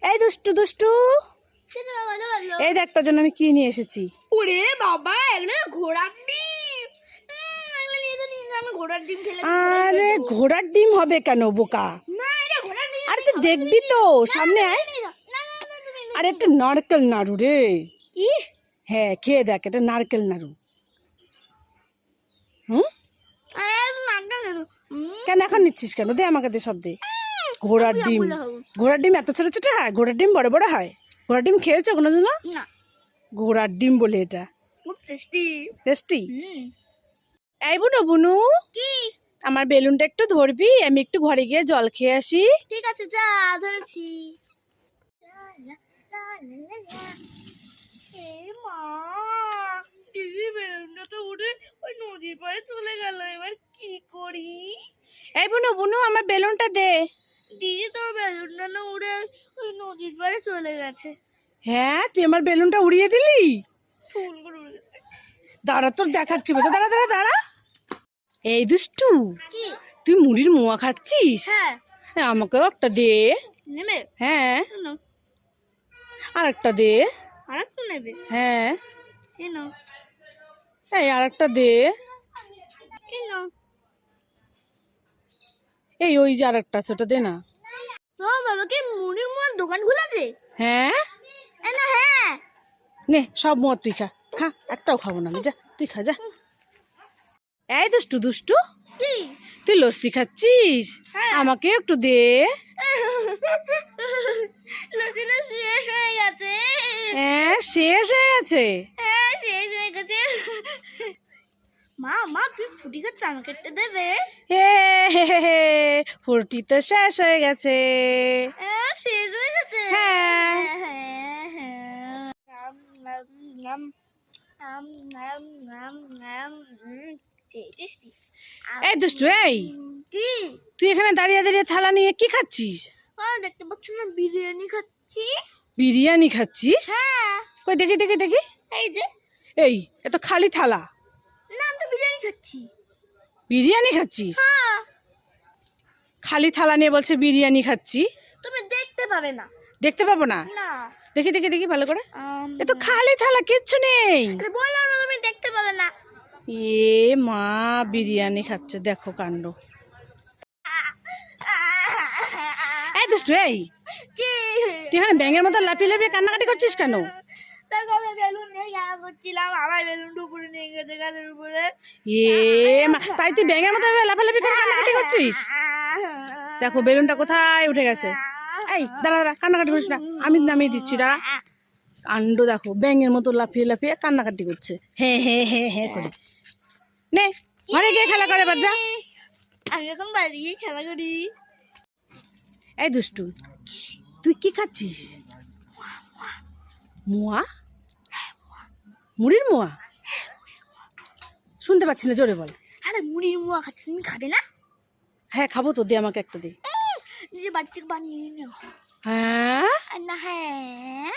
এই দুষ্টু দুষ্টু, এই দেখ তোর জন্য আমি কি নিয়ে এসেছি। ওরে বাবা, এগুলো ঘোড়ার ডিম। এগুলো নিয়ে তো নিয়ে আমি ঘোড়ার ডিম খেলে। আরে ঘোড়ার ডিম হবে কেন বোকা? না, এটা ঘোড়ার ডিম। আরে তুই দেখবি তো, সামনে আয়। আরে একটা নারকেল নাড়ু রে। কি? হ্যাঁ খেয়ে দেখ, এটা নারকেল নাড়ু। হুম, কেন এখন নিচ্ছিস কেন? দে আমাকে, দে সব দে। ঘোড়ার ডিম, ঘোড়ার ডিম এত ছোট ছোট হয়? ঘোড়ার ডিম বড় বড় হয়? ঘোড়ার ডিম খেয়েছো কোনোদিন? না, ঘোড়ার ডিম বলে এটা। খুব টেস্টি। টেস্টি? এই বুনু বুনু, কি? আমার বেলুনটা একটু ধরবি? আমি একটু ঘরে গিয়ে জল খেয়ে আসি। ঠিক আছে, যা, ধরেছি। মা, দিদি বেলুনটা তো উড়ে ওই নদীর পাড়ে চলে গেল, এবার কি করি? এই বুনু বুনু, আমার বেলুনটা দে। দিদি, তোর বেলুনটা না উড়ে ওই নদীর পাড়ে চলে গেছে। হ্যাঁ, তুই আমার বেলুনটা উড়িয়ে দিলি। ফুলগুলো উড়ে গেছে। দাঁড়া, তোর দেখাচ্ছি, বোঝা। দাঁড়া দাঁড়া দাঁড়া। এই দুষ্টু, কি? তুই মুড়ির মোয়া খাচ্ছিস? হ্যাঁ। হ্যাঁ, আমাকেও একটা দে। নেবে? হ্যাঁ, নাও। আর একটা দে। আরেকটা নেবে? হ্যাঁ, এই নাও। এই আর একটা দে। এই নাও। এই ওই যে আর একটা আছে, ওটা দে না। তোমার বাবাকে মুড়ির মোয়ার দোকান খুলেছে? হ্যাঁ, না, হ্যাঁ। নে সব মদ তুই খা। খা, একটাও খাবো না আমি, যা তুই খা যা। এই দুষ্টু দুষ্টু, কি? তুই লস্যি খাচ্ছিস? হ্যাঁ। আমাকে একটু দে। লসিটা শেষ হয়ে গেছে। হ্যাঁ, শেষ হয়ে গেছে। হ্যাঁ, শেষ হয়ে গেছে। মা, মা, তুই ফুটি খাচ্ছে, আমাকে একটা দেবে? হে হে হে হে, ফুটি তো শেষ হয়ে গেছে। শেষ হয়ে গেছে। হ্যাঁ। এই দুষ্টু, এই কি? তুই এখানে দাঁড়িয়ে দাঁড়িয়ে থালা নিয়ে কি খাচ্ছিস? দেখতে পাচ্ছ না, বিরিয়ানি খাচ্ছি। বিরিয়ানি খাচ্ছিস? হ্যাঁ, কই দেখি দেখি দেখি। এই যে। এই এ তো খালি থালা। না, আমি তো বিরিয়ানি খাচ্ছি। বিরিয়ানি খাচ্ছিস? হ্যাঁ। খালি থালা নিয়ে বলছে বিরিয়ানি খাচ্ছি। তুমি দেখতে পাবে না। দেখতে পাবো না? না। দেখি দেখি দেখি ভালো করে। এ তো খালি থালা, কিচ্ছু নেই। আরে বললাম না, তুমি দেখতে পাবে না। এ মা, বিরিয়ানি খাচ্ছে, দেখো কাণ্ড। এই দুষ্টু, এই কি? তুই এখানে ব্যাঙের মতো লাফিয়ে লাফিয়ে কান্নাকাটি করছিস কেন? দেখো, আমি বেলুন নিয়ে খেলা করছিলাম, আমার বেলুনটা উপরে নিয়ে গেছে গাছের উপরে। এ মা, তাই তুই ব্যাঙের মতো লাফালাফি করে কান্নাকাটি করছিস? দেখো বেলুনটা কোথায় উঠে গেছে। এই দাঁড়া দাঁড়া, কান্নাকাটি করিস না, আমি নামিয়ে দিচ্ছি, দাঁড়া। কাণ্ড দেখো, ব্যাঙের মতো লাফিয়ে লাফিয়ে কান্নাকাটি করছে, হ্যাঁ হ্যাঁ হ্যাঁ হ্যাঁ করে। নে ঘরে গিয়ে খেলা করে এবার, যা। আমি এখন বাইরে গিয়ে খেলা করি। এই দুষ্টু, তুই কি খাচ্ছিস? মোয়া? মুড়ির মোয়া? শুনতে পাচ্ছি না, জোরে বল। আরে মুড়ির মোয়া খাচ্ছি, তুমি খাবে না? হ্যাঁ খাবো তো, দে আমাকে একটা দে। নিজে বাড়ি থেকে বানিয়ে নিয়ে খাও। হ্যাঁ, না, হ্যাঁ।